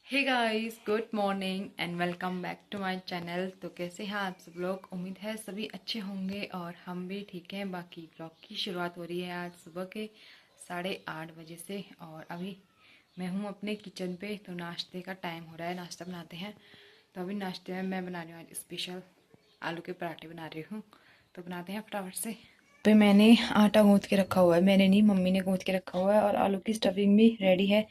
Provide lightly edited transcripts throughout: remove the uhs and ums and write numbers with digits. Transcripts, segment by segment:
Hey guys, good morning and welcome back to my channel. तो कैसे हैं आप सब लोग? उम्मीद है सभी अच्छे होंगे और हम भी ठीक हैं। बाकी ब्लॉग की शुरुआत हो रही है आज सुबह के 8:30 बजे से और अभी मैं हूं अपने किचन पे। तो नाश्ते का टाइम हो रहा है, नाश्ता बनाते हैं। तो अभी नाश्ते में मैं बना रही हूँ आज स्पेशल आलू के पराठे बना रही हूँ। तो बनाते हैं फटाफट से। तो मैंने आटा गूँथ के रखा हुआ है, मैंने नहीं मम्मी ने गूँथ के रखा हुआ है, और आलू की स्टफिंग भी रेडी है।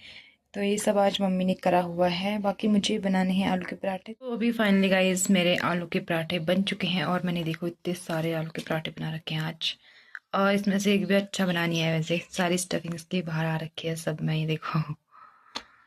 तो ये सब आज मम्मी ने करा हुआ है, बाकी मुझे बनाने हैं आलू के पराठे। तो अभी फाइनली गाइस मेरे आलू के पराठे बन चुके हैं और मैंने देखो इतने सारे आलू के पराठे बना रखे हैं आज। और इसमें से एक भी अच्छा बना नहीं है, वैसे सारी स्टफिंग इसकी बाहर आ रखी है सब में, ये देखो।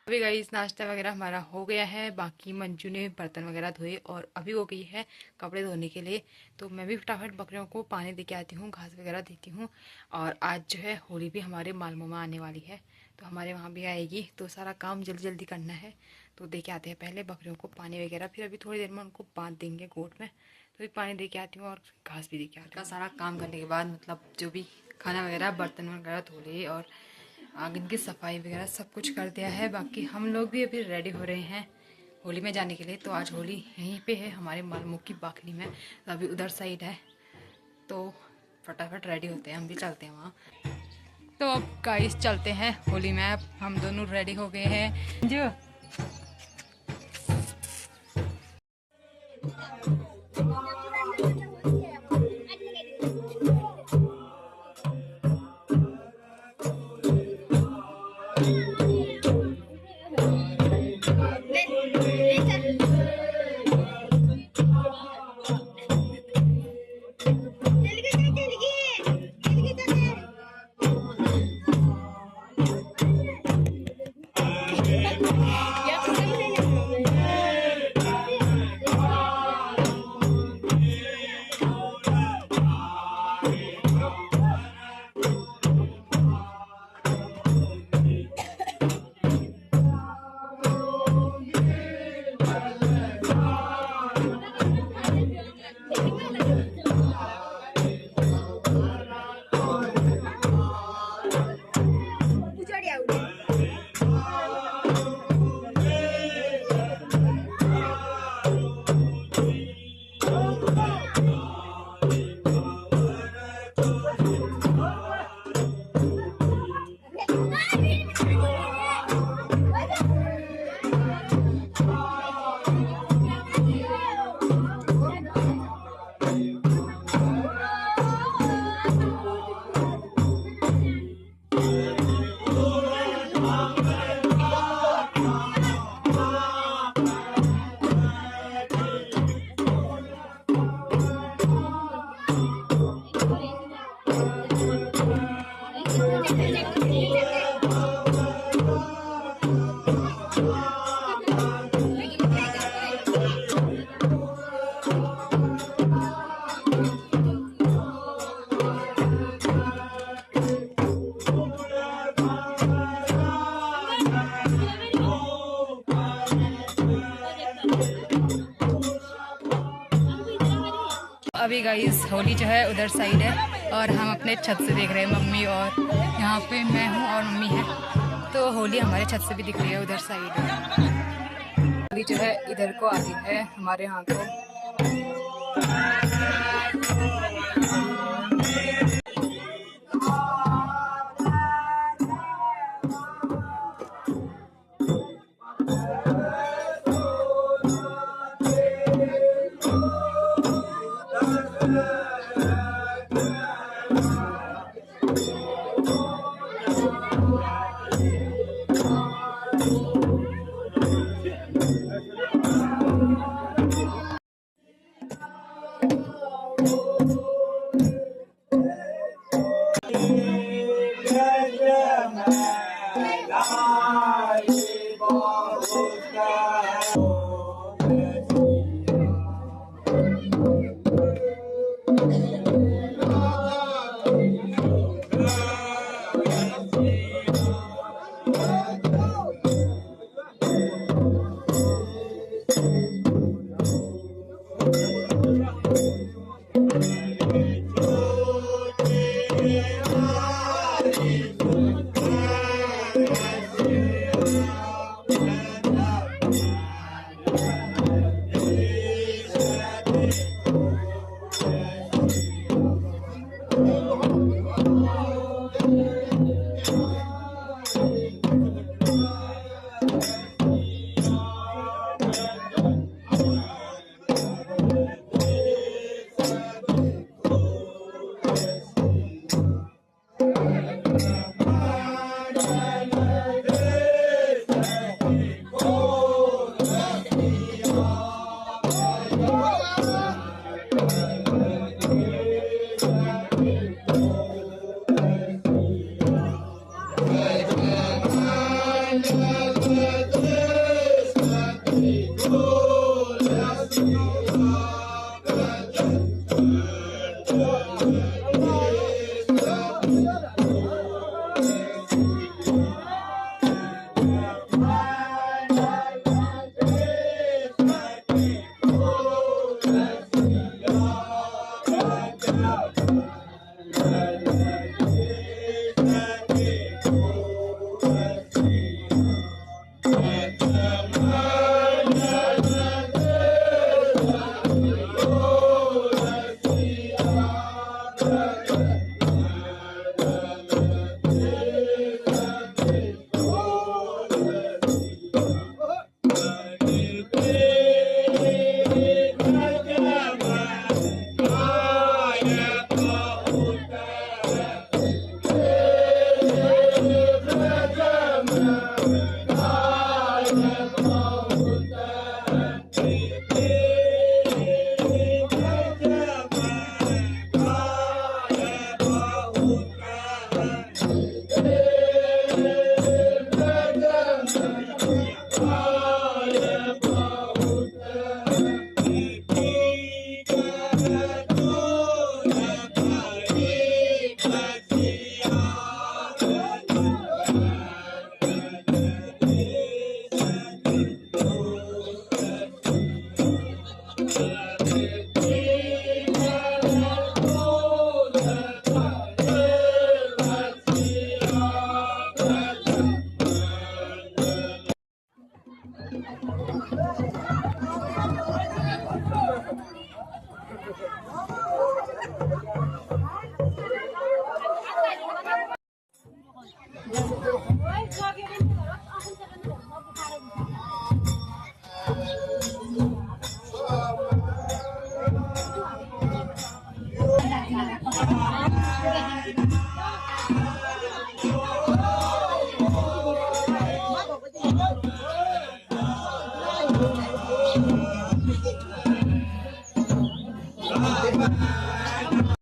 अभी गाइस नाश्ता वगैरह हमारा हो गया है, बाकी मंजू ने बर्तन वगैरह धोए और अभी वो गई है कपड़े धोने के लिए। तो मैं भी फटाफट बकरियों को पानी दे के आती हूँ, घास वगैरह देती हूँ। और आज जो है होली भी हमारे मालूम में आने वाली है, तो हमारे वहाँ भी आएगी, तो सारा काम जल्दी जल्दी करना है। तो दे के आते हैं पहले बकरियों को पानी वगैरह, फिर अभी थोड़ी देर में उनको बांध देंगे गोट में। तो भी पानी दे के आती हूँ और घास भी दे के आती हूँ। सारा काम करने के बाद मतलब जो भी खाना वगैरह बर्तन वगैरह धो लिए और आंगन की सफाई वगैरह सब कुछ कर दिया है। बाकी हम लोग भी अभी रेडी हो रहे हैं होली में जाने के लिए। तो आज होली यहीं पे है हमारे मालमुख की बाखली में, तो अभी उधर साइड है। तो फटाफट रेडी होते हैं, हम भी चलते हैं वहाँ। तो अब गाइस चलते हैं होली में। अब हम दोनों रेडी हो गए हैं जो। अभी गाइस होली जो है उधर साइड है और हम अपने छत से देख रहे हैं, मम्मी और यहाँ पे मैं हूँ और मम्मी है। तो होली हमारे छत से भी दिख रही है, उधर साइड है। होली जो है इधर को आती है हमारे यहाँ को।